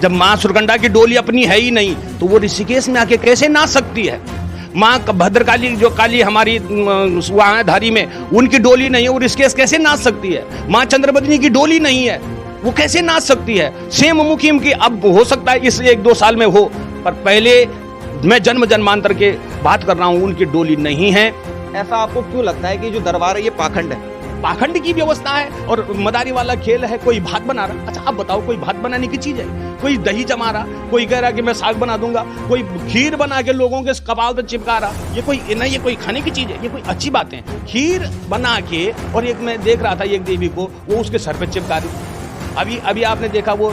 जब माँ सुरकंडा की डोली अपनी है ही नहीं तो वो ऋषिकेश में आके कैसे नाच सकती है? माँ भद्रकाली जो काली हमारी वहाँ है धारी में, उनकी डोली नहीं है, वो ऋषिकेश कैसे नाच सकती है? माँ चंद्रबदनी की डोली नहीं है, वो कैसे नाच सकती है? सेम मुखीम की अब हो सकता है इस 1-2 साल में हो, पर पहले मैं जन्म जन्मांतर के बात कर रहा हूँ, उनकी डोली नहीं है। ऐसा आपको क्यों लगता है कि जो दरबार है ये पाखंड है? पाखंड की व्यवस्था है और मदारी वाला खेल है। कोई भात बना रहा, अच्छा आप बताओ, कोई भात बनाने की चीज है? कोई दही जमा रहा, कोई कह रहा कि मैं साग बना दूंगा, कोई खीर बना के लोगों के कपाल पे चिपका रहा, ये कोई खाने की चीज है? ये कोई अच्छी बात है? खीर बना के, और एक मैं देख रहा था एक देवी को, वो उसके सर पे चिपका रही। अभी आपने देखा वो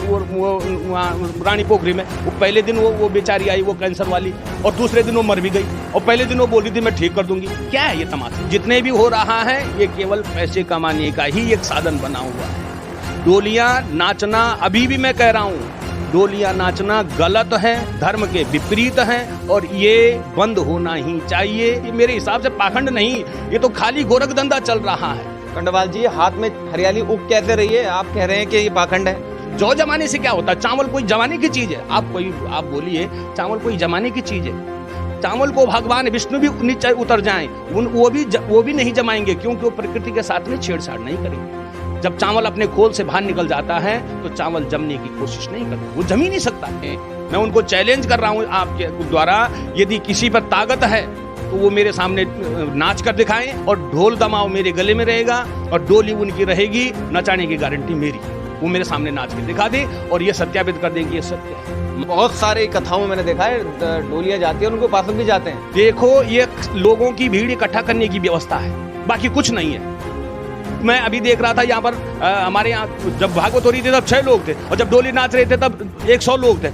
रानी पोखरी में, वो पहले दिन वो बेचारी आई, वो कैंसर वाली, और दूसरे दिन वो मर भी गई, और पहले दिन वो बोली थी मैं ठीक कर दूंगी। क्या है ये तमाशा? जितने भी हो रहा है ये केवल पैसे कमाने का ही एक साधन बना हुआ है। डोलियां नाचना, अभी भी मैं कह रहा हूँ, डोलियां नाचना गलत है, धर्म के विपरीत है, और ये बंद होना ही चाहिए। ये मेरे हिसाब से पाखंड नहीं, ये तो खाली गोरख धंधा चल रहा है। कंडवाल जी, हाथ में हरियाली उग कैसे रही है? आप कह रहे हैं कि ये पाखंड है। जौ जमाने से क्या होता है? चावल कोई जमाने की चीज है? आप बोलिए, चावल कोई जमाने की चीज है? चावल को भगवान विष्णु भी नीचे उतर जाएं, वो भी नहीं जमाएंगे, क्योंकि वो प्रकृति के साथ में छेड़छाड़ नहीं करेंगे। जब चावल अपने खोल से बाहर निकल जाता है तो चावल जमने की कोशिश नहीं करता, वो जम ही नहीं सकता है। मैं उनको चैलेंज कर रहा हूँ आपके द्वारा, यदि किसी पर ताकत है तो वो मेरे सामने नाच कर दिखाएं, और ढोल दमाओ मेरे गले में रहेगा और डोली उनकी रहेगी, नचाने की गारंटी मेरी। वो मेरे सामने नाच के दिखा दे और ये सत्यापित कर देंगे ये सत्य है। बहुत सारे कथाओं में मैंने देखा है डोलियां जाती है और उनको उपासक भी जाते हैं। देखो, ये लोगों की भीड़ इकट्ठा करने की व्यवस्था है, बाकी कुछ नहीं है। मैं अभी देख रहा था यहाँ पर हमारे यहाँ जब भागवत हो रही थी तब 6 लोग थे, और जब डोली नाच रहे थे तब 100 लोग थे।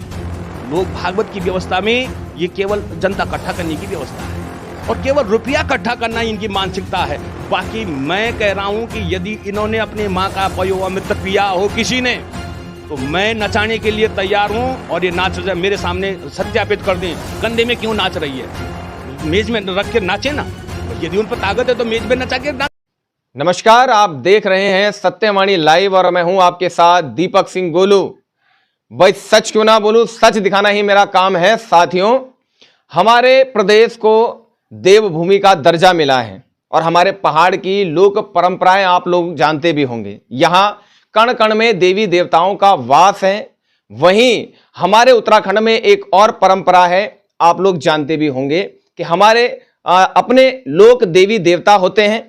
लोग भागवत की व्यवस्था में ये केवल जनता इकट्ठा करने की व्यवस्था है, और केवल रुपया इकट्ठा करना इनकी मानसिकता है। बाकी मैं कह रहा हूं कि यदि इन्होंने अपने माँ का पयो अमृत पिया हो किसी ने, तो मैं नचाने के लिए तैयार हूं, और ये नाच मेरे सामने सत्यापित कर दें। कंधे में क्यों नाच रही है? मेज में रख के नाचे ना, यदि उन पर ताकत है तो मेज में नचा के नाच। नमस्कार, आप देख रहे हैं सत्यवाणी लाइव और मैं हूं आपके साथ दीपक सिंह गोलू। भाई सच क्यों ना बोलूं, सच दिखाना ही मेरा काम है। साथियों, हमारे प्रदेश को देवभूमि का दर्जा मिला है, और हमारे पहाड़ की लोक परंपराएं आप लोग जानते भी होंगे। यहाँ कण कण में देवी देवताओं का वास है। वहीं हमारे उत्तराखंड में एक और परंपरा है, आप लोग जानते भी होंगे कि हमारे अपने लोक देवी देवता होते हैं,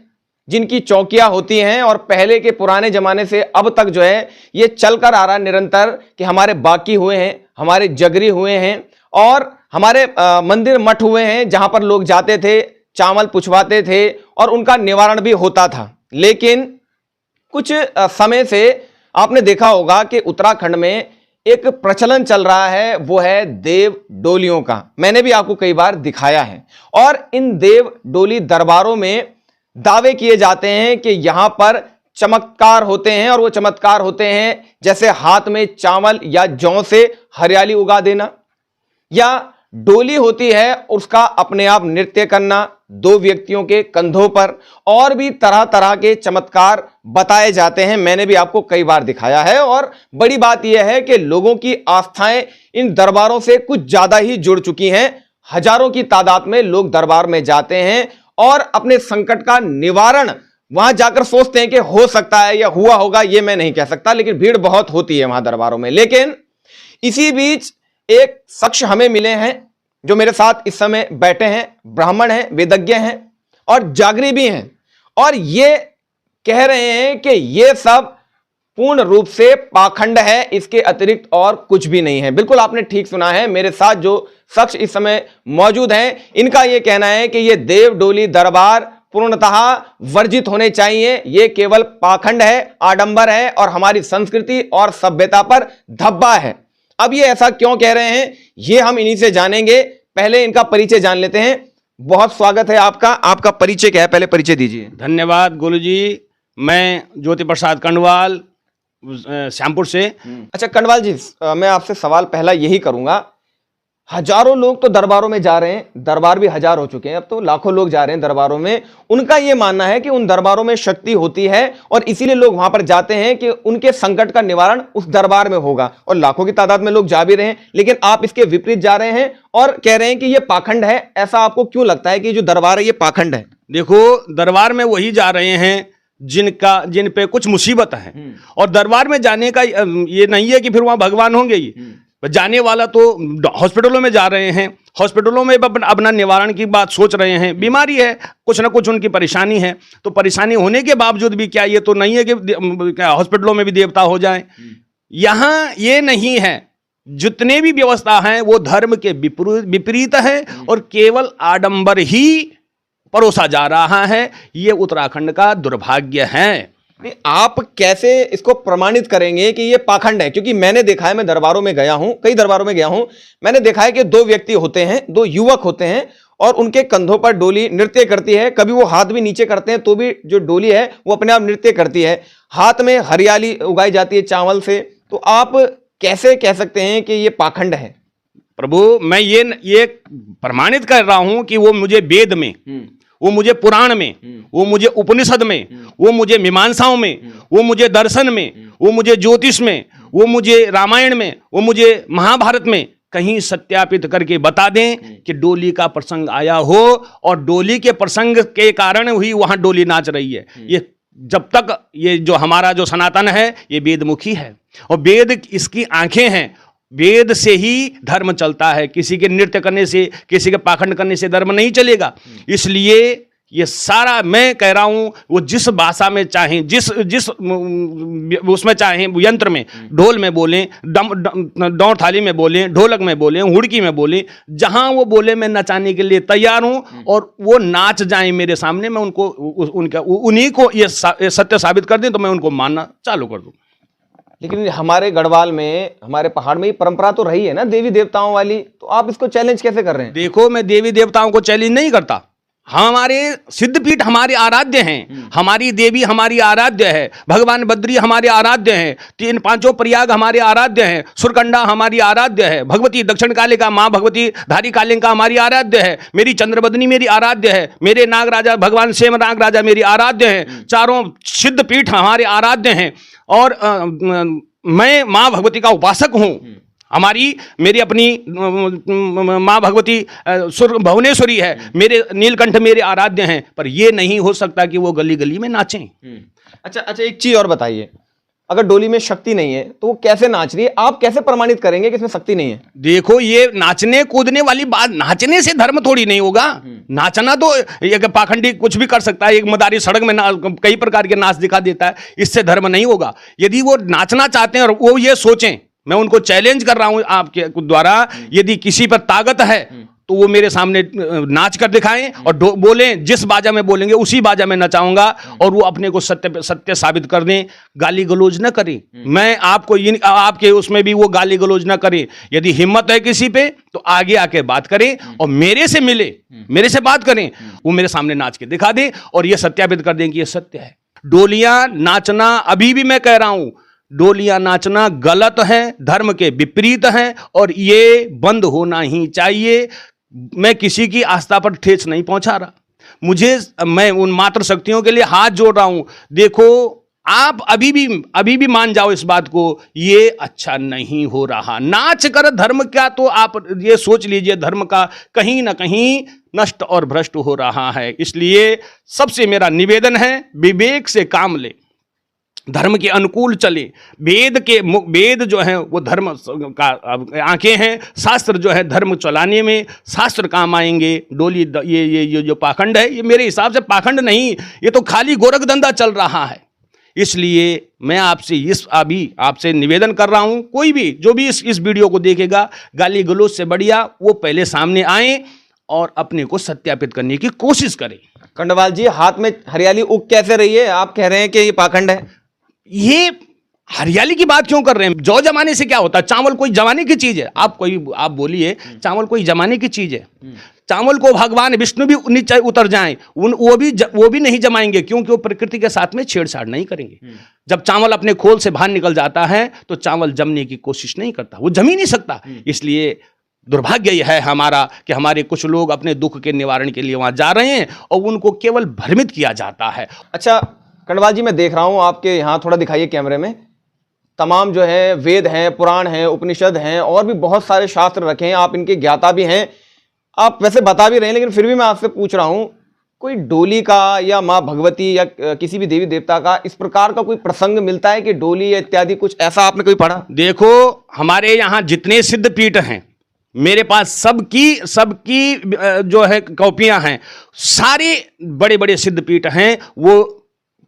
जिनकी चौकियां होती हैं, और पहले के पुराने जमाने से अब तक जो है ये चलकर आ रहा निरंतर कि हमारे बाकी हुए हैं, हमारे जगरी हुए हैं, और हमारे मंदिर मठ हुए हैं जहां पर लोग जाते थे, चावल पुछवाते थे और उनका निवारण भी होता था। लेकिन कुछ समय से आपने देखा होगा कि उत्तराखंड में एक प्रचलन चल रहा है, वो है देव डोलियों का। मैंने भी आपको कई बार दिखाया है, और इन देव डोली दरबारों में दावे किए जाते हैं कि यहां पर चमत्कार होते हैं, और वो चमत्कार होते हैं जैसे हाथ में चावल या जौ से हरियाली उगा देना, या डोली होती है उसका अपने आप नृत्य करना 2 व्यक्तियों के कंधों पर, और भी तरह तरह के चमत्कार बताए जाते हैं। मैंने भी आपको कई बार दिखाया है, और बड़ी बात यह है कि लोगों की आस्थाएं इन दरबारों से कुछ ज्यादा ही जुड़ चुकी हैं। हजारों की तादाद में लोग दरबार में जाते हैं और अपने संकट का निवारण वहां जाकर सोचते हैं कि हो सकता है या हुआ होगा, ये मैं नहीं कह सकता, लेकिन भीड़ बहुत होती है वहां दरबारों में। लेकिन इसी बीच एक शख्स हमें मिले हैं जो मेरे साथ इस समय बैठे हैं, ब्राह्मण हैं, वेदज्ञ हैं और जागरी भी हैं, और ये कह रहे हैं कि ये सब पूर्ण रूप से पाखंड है, इसके अतिरिक्त और कुछ भी नहीं है। बिल्कुल आपने ठीक सुना है। मेरे साथ जो शख्स इस समय मौजूद हैं, इनका यह कहना है कि ये देव डोली दरबार पूर्णतः वर्जित होने चाहिए, ये केवल पाखंड है, आडंबर है, और हमारी संस्कृति और सभ्यता पर धब्बा है। अब ये ऐसा क्यों कह रहे हैं, ये हम इन्हीं से जानेंगे। पहले इनका परिचय जान लेते हैं। बहुत स्वागत है आपका। आपका परिचय क्या है, पहले परिचय दीजिए। धन्यवाद गोलू जी, मैं ज्योति प्रसाद कंडवाल, श्यामपुर से। अच्छा कंडवाल जी, मैं आपसे सवाल पहला यही करूंगा हजारों लोग तो दरबारों में जा रहे हैं, दरबार भी हजार हो चुके हैं, अब तो लाखों लोग जा रहे हैं दरबारों में। उनका यह मानना है कि उन दरबारों में शक्ति होती है और इसीलिए लोग वहां पर जाते हैं कि उनके संकट का निवारण उस दरबार में होगा, और लाखों की तादाद में लोग जा भी रहे हैं। लेकिन आप इसके विपरीत जा रहे हैं और कह रहे हैं कि यह पाखंड है। ऐसा आपको क्यों लगता है कि जो दरबार है ये पाखंड है? देखो, दरबार में वही जा रहे हैं जिन पे कुछ मुसीबत है, और दरबार में जाने का ये नहीं है कि फिर वहां भगवान होंगे ही। जाने वाला तो हॉस्पिटलों में जा रहे हैं, हॉस्पिटलों में अपना निवारण की बात सोच रहे हैं। बीमारी है, कुछ ना कुछ उनकी परेशानी है, तो परेशानी होने के बावजूद भी क्या ये तो नहीं है कि हॉस्पिटलों में भी देवता हो जाएं। यहां ये नहीं है, जितने भी व्यवस्था हैं वो धर्म के विपरीत है और केवल आडंबर ही परोसा जा रहा है। ये उत्तराखंड का दुर्भाग्य है। आप कैसे इसको प्रमाणित करेंगे कि ये पाखंड है? क्योंकि मैंने देखा है, मैं दरबारों में गया हूं, कई दरबारों में गया हूं, मैंने देखा है कि दो व्यक्ति होते हैं, दो युवक होते हैं और उनके कंधों पर डोली नृत्य करती है। कभी वो हाथ भी नीचे करते हैं तो भी जो डोली है वो अपने आप नृत्य करती है। हाथ में हरियाली उगाई जाती है चावल से। तो आप कैसे कह सकते हैं कि ये पाखंड है? प्रभु, मैं ये प्रमाणित कर रहा हूं कि वो मुझे वेद में, वो मुझे पुराण में, वो मुझे उपनिषद में, वो मुझे मीमांसाओं में, वो मुझे दर्शन में, वो मुझे ज्योतिष में, वो मुझे रामायण में, वो मुझे महाभारत में कहीं सत्यापित करके बता दें कि डोली का प्रसंग आया हो और डोली के प्रसंग के कारण ही वहां डोली नाच रही है। ये जब तक ये जो हमारा जो सनातन है ये वेदमुखी है और वेद इसकी आंखें हैं। वेद से ही धर्म चलता है, किसी के नृत्य करने से, किसी के पाखंड करने से धर्म नहीं चलेगा। इसलिए ये सारा मैं कह रहा हूं, वो जिस भाषा में चाहें, जिस उसमें चाहें, यंत्र में, ढोल में बोलें, दौड़ थाली में बोलें, ढोलक में बोलें, हुड़की में बोलें, जहां वो बोले मैं नचाने के लिए तैयार हूं और वो नाच जाएं मेरे सामने, मैं उनको उन्हीं को ये सत्य साबित कर दें तो मैं उनको मानना चालू कर दूं। लेकिन हमारे गढ़वाल में, हमारे पहाड़ में ये परंपरा तो रही है ना देवी देवताओं वाली, तो आप इसको चैलेंज कैसे कर रहे हैं? देखो, मैं देवी देवताओं को चैलेंज नहीं करता। हमारे सिद्धपीठ हमारे आराध्य हैं, हमारी देवी हमारी आराध्य है, भगवान बद्री हमारे आराध्य हैं, 5 प्रयाग हमारे आराध्य हैं, सुरकंडा हमारी आराध्य है, भगवती दक्षिण कालिका माँ भगवती धारी कालिका हमारी आराध्य है, मेरी चंद्रबदनी मेरी आराध्य है, मेरे नागराजा भगवान शेम नागराजा मेरी आराध्य हैं, चारों सिद्धपीठ हमारे आराध्य हैं और मैं माँ भगवती का उपासक हूँ। मेरी अपनी माँ भगवती भुवनेश्वरी है, मेरे नीलकंठ मेरे आराध्य हैं, पर यह नहीं हो सकता कि वो गली गली में नाचें। अच्छा, एक चीज और बताइए, अगर डोली में शक्ति नहीं है तो वो कैसे नाच रही है? आप कैसे प्रमाणित करेंगे कि इसमें शक्ति नहीं है? देखो, ये नाचने कूदने वाली बात, नाचने से धर्म थोड़ी नहीं होगा। नाचना तो एक पाखंडी कुछ भी कर सकता है, एक मदारी सड़क में कई प्रकार के नाच दिखा देता है, इससे धर्म नहीं होगा। यदि वो नाचना चाहते हैं और वो ये सोचें, मैं उनको चैलेंज कर रहा हूं आपके द्वारा, यदि किसी पर ताकत है तो वो मेरे सामने नाच कर दिखाएं और बोलें, जिस बाजा में बोलेंगे उसी बाजा में नचाऊंगा और वो अपने को सत्य साबित कर दें। गाली गलौज न करें, मैं आपको आपके उसमें भी वो गाली गलौज न करें। यदि हिम्मत है किसी पे तो आगे आके बात करें और मेरे से मिले, मेरे से बात करें, वो मेरे सामने नाच के दिखा दें और ये सत्यापित कर दें कि ये सत्य है। डोलियां नाचना, अभी भी मैं कह रहा हूं, डोलियां नाचना गलत है, धर्म के विपरीत है और ये बंद होना ही चाहिए। मैं किसी की आस्था पर ठेस नहीं पहुंचा रहा, मैं उन मात्र शक्तियों के लिए हाथ जोड़ रहा हूं। देखो, आप अभी भी मान जाओ इस बात को, ये अच्छा नहीं हो रहा। नाच कर धर्म क्या, तो आप ये सोच लीजिए धर्म का कहीं ना कहीं नष्ट और भ्रष्ट हो रहा है। इसलिए सबसे मेरा निवेदन है, विवेक से काम ले, धर्म के अनुकूल चले। वेद जो है वो धर्म का आंखें हैं, शास्त्र जो है धर्म चलाने में शास्त्र काम आएंगे। डोली ये जो पाखंड है, ये मेरे हिसाब से पाखंड नहीं, ये तो खाली गोरखधंधा चल रहा है। इसलिए मैं आपसे निवेदन कर रहा हूं, कोई भी जो भी इस वीडियो को देखेगा, गाली गलौज से बढ़िया वो पहले सामने आए और अपने को सत्यापित करने की कोशिश करें। खंडवाल जी, हाथ में हरियाली उग कैसे रही है? आप कह रहे हैं कि ये पाखंड है। ये हरियाली की बात क्यों कर रहे हैं? जौ जमाने से क्या होता है? चावल कोई जमाने की चीज है? आप बोलिए, चावल कोई जमाने की चीज है? चावल को भगवान विष्णु भी नीचे उतर जाएं, वो भी नहीं जमाएंगे, क्योंकि वो प्रकृति के साथ में छेड़छाड़ नहीं करेंगे। जब चावल अपने खोल से बाहर निकल जाता है तो चावल जमने की कोशिश नहीं करता, वो जम ही नहीं सकता। इसलिए दुर्भाग्य यह है हमारा कि हमारे कुछ लोग अपने दुख के निवारण के लिए वहां जा रहे हैं और उनको केवल भ्रमित किया जाता है। अच्छा कंडवाल जी, मैं देख रहा हूं आपके यहाँ, थोड़ा दिखाइए कैमरे में, तमाम जो है वेद हैं, पुराण हैं, उपनिषद हैं और भी बहुत सारे शास्त्र रखे हैं, आप इनके ज्ञाता भी हैं, आप वैसे बता भी रहे हैं, लेकिन फिर भी मैं आपसे पूछ रहा हूं, कोई डोली का या माँ भगवती या किसी भी देवी देवता का इस प्रकार का कोई प्रसंग मिलता है कि डोली या इत्यादि कुछ ऐसा आपने कोई पढ़ा? देखो, हमारे यहाँ जितने सिद्ध पीठ हैं, मेरे पास सबकी जो है कॉपियां हैं, सारे बड़े बड़े सिद्ध पीठ हैं, वो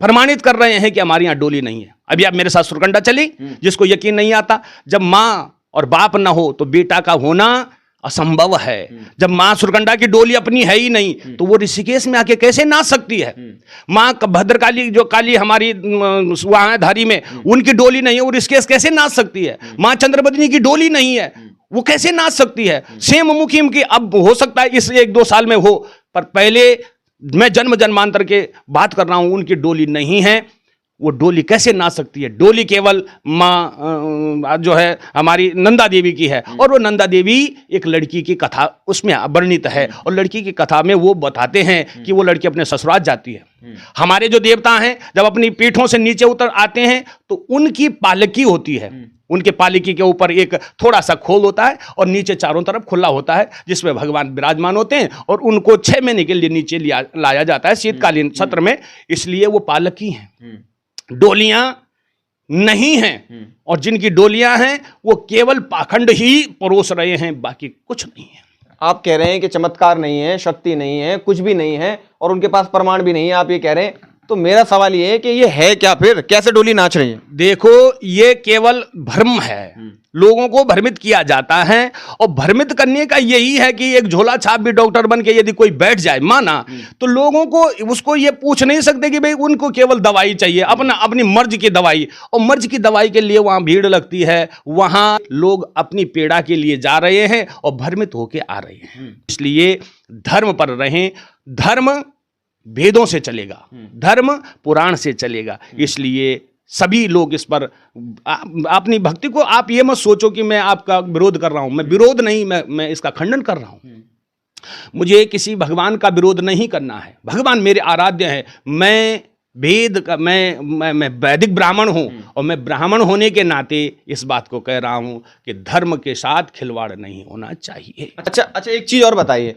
प्रमाणित कर रहे हैं कि हमारे यहाँ डोली नहीं है। अभी आप मेरे साथ सुरकंडा चली, जिसको यकीन नहीं आता, जब माँ और बाप ना हो तो बेटा का होना असंभव है। जब मां सुरकंडा की डोली अपनी है ही नहीं तो वो ऋषिकेश में आके कैसे नाच सकती है? मां भद्रकाली, जो काली हमारी वहां धारी में, उनकी डोली नहीं है, वो ऋषिकेश कैसे नाच सकती है? मां चंद्रबदनी की डोली नहीं है, वो कैसे नाच सकती है? सेम मुखिम की अब हो सकता है इस 1-2 साल में हो, पर पहले मैं जन्म जन्मांतर के बात कर रहा हूं, उनकी डोली नहीं है। वो डोली कैसे ना सकती है? डोली केवल माँ जो है हमारी नंदा देवी की है, और वो नंदा देवी एक लड़की की कथा उसमें वर्णित है, और लड़की की कथा में वो बताते हैं कि वो लड़की अपने ससुराल जाती है। हमारे जो देवता हैं जब अपनी पीठों से नीचे उतर आते हैं तो उनकी पालकी होती है, उनके पालकी के ऊपर एक थोड़ा सा खोल होता है और नीचे चारों तरफ खुला होता है, जिसमें भगवान विराजमान होते हैं, और उनको 6 महीने के लिए नीचे लाया जाता है शीतकालीन सत्र में, इसलिए वो पालकी हैं, डोलियां नहीं हैं। और जिनकी डोलियां हैं वो केवल पाखंड ही परोस रहे हैं, बाकी कुछ नहीं है। आप कह रहे हैं कि चमत्कार नहीं है, शक्ति नहीं है, कुछ भी नहीं है, और उनके पास प्रमाण भी नहीं है, आप ये कह रहे हैं। तो मेरा सवाल ये है कि ये है क्या फिर? कैसे डोली नाच रही है? देखो, ये केवल भ्रम है, लोगों को भ्रमित किया जाता है, और भ्रमित करने का यही है कि एक झोला छाप भी डॉक्टर बन के यदि कोई बैठ जाए माना, तो लोगों को उसको ये पूछ नहीं सकते कि भाई उनको केवल दवाई चाहिए, अपनी मर्ज की दवाई, और मर्ज की दवाई के लिए वहां भीड़ लगती है, वहां लोग अपनी पीड़ा के लिए जा रहे हैं और भ्रमित होके आ रहे हैं। इसलिए धर्म पर रहें, धर्म वेदों से चलेगा, धर्म पुराण से चलेगा। इसलिए सभी लोग इस पर अपनी भक्ति को, आप ये मत सोचो कि मैं आपका विरोध कर रहा हूं, मैं विरोध नहीं, मैं इसका खंडन कर रहा हूं। मुझे किसी भगवान का विरोध नहीं करना है, भगवान मेरे आराध्य है। मैं वेद का मैं वैदिक ब्राह्मण हूं, और मैं ब्राह्मण होने के नाते इस बात को कह रहा हूं कि धर्म के साथ खिलवाड़ नहीं होना चाहिए। अच्छा, एक चीज और बताइए,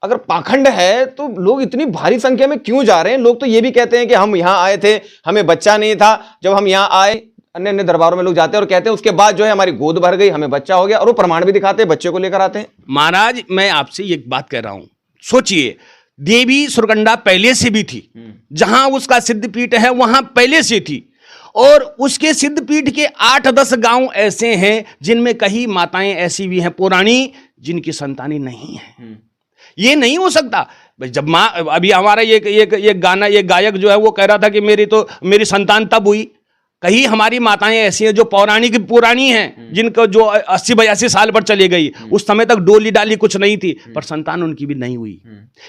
अगर पाखंड है तो लोग इतनी भारी संख्या में क्यों जा रहे हैं? लोग तो ये भी कहते हैं कि हम यहाँ आए थे, हमें बच्चा नहीं था, जब हम यहाँ आए, अन्य दरबारों में लोग जाते हैं और कहते हैं उसके बाद जो है हमारी गोद भर गई, हमें बच्चा हो गया, और वो प्रमाण भी दिखाते हैं, बच्चे को लेकर आते हैं। महाराज, मैं आपसे एक बात कह रहा हूं, सोचिए, देवी सुरकंडा पहले से भी थी, जहां उसका सिद्धपीठ है वहां पहले से थी, और उसके सिद्धपीठ के 8-10 गांव ऐसे हैं जिनमें कई माताएं ऐसी भी हैं पुरानी जिनकी संतानी नहीं है। ये नहीं हो सकता। जब माँ, अभी हमारा एक गाना, एक गायक जो है वो कह रहा था कि मेरी संतान तब हुई। कहीं हमारी माताएं ऐसी हैं जो पौराणिक पुरानी हैं, जिनको जो 80-82 साल पर चली गई, उस समय तक डोली डाली कुछ नहीं थी, पर संतान उनकी भी नहीं हुई।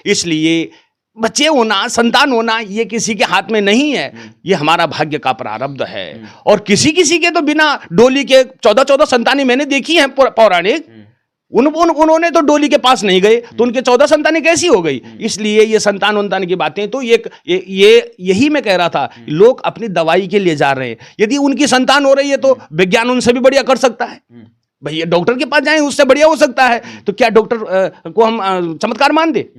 इसलिए बच्चे होना, संतान होना, ये किसी के हाथ में नहीं है, ये हमारा भाग्य का प्रारब्ध है। और किसी के तो बिना डोली के 14-14 संतानें मैंने देखी हैं पौराणिक, उन्होंने तो डोली के पास नहीं गए, तो उनके 14 संतानें कैसी हो गई? इसलिए ये संतान वंतान की बातें तो यही मैं कह रहा था, लोग अपनी दवाई के लिए जा रहे हैं। यदि उनकी संतान हो रही है तो विज्ञान उनसे भी बढ़िया कर सकता है। भैया डॉक्टर के पास जाएं, उससे बढ़िया हो सकता है, तो क्या डॉक्टर को हम चमत्कार मान दे?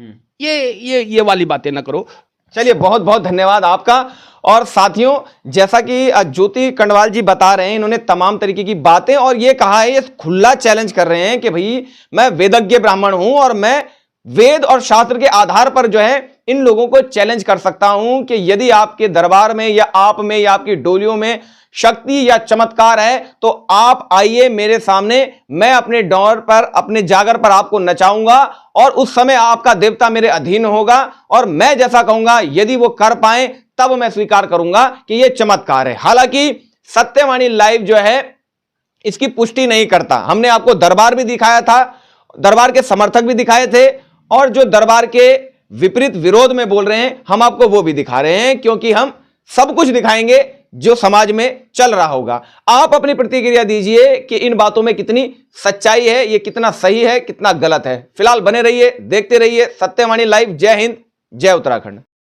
ये वाली बातें ना करो। चलिए, बहुत बहुत धन्यवाद आपका। और साथियों, जैसा कि ज्योति कंडवाल जी बता रहे हैं, इन्होंने तमाम तरीके की बातें, और ये कहा है, ये खुला चैलेंज कर रहे हैं कि भाई मैं वेदज्ञ ब्राह्मण हूं और मैं वेद और शास्त्र के आधार पर जो है इन लोगों को चैलेंज कर सकता हूं कि यदि आपके दरबार में या आप में या आपकी डोलियों में शक्ति या चमत्कार है तो आप आइए मेरे सामने, मैं अपने डोर पर, अपने जागर पर आपको नचाऊंगा, और उस समय आपका देवता मेरे अधीन होगा, और मैं जैसा कहूंगा यदि वो कर पाए तब मैं स्वीकार करूंगा कि ये चमत्कार है। हालांकि सत्यवाणी लाइव जो है इसकी पुष्टि नहीं करता। हमने आपको दरबार भी दिखाया था, दरबार के समर्थक भी दिखाए थे, और जो दरबार के विपरीत विरोध में बोल रहे हैं हम आपको वो भी दिखा रहे हैं, क्योंकि हम सब कुछ दिखाएंगे जो समाज में चल रहा होगा। आप अपनी प्रतिक्रिया दीजिए कि इन बातों में कितनी सच्चाई है, ये कितना सही है, कितना गलत है। फिलहाल बने रहिए, देखते रहिए सत्यवाणी लाइव। जय हिंद, जय उत्तराखंड।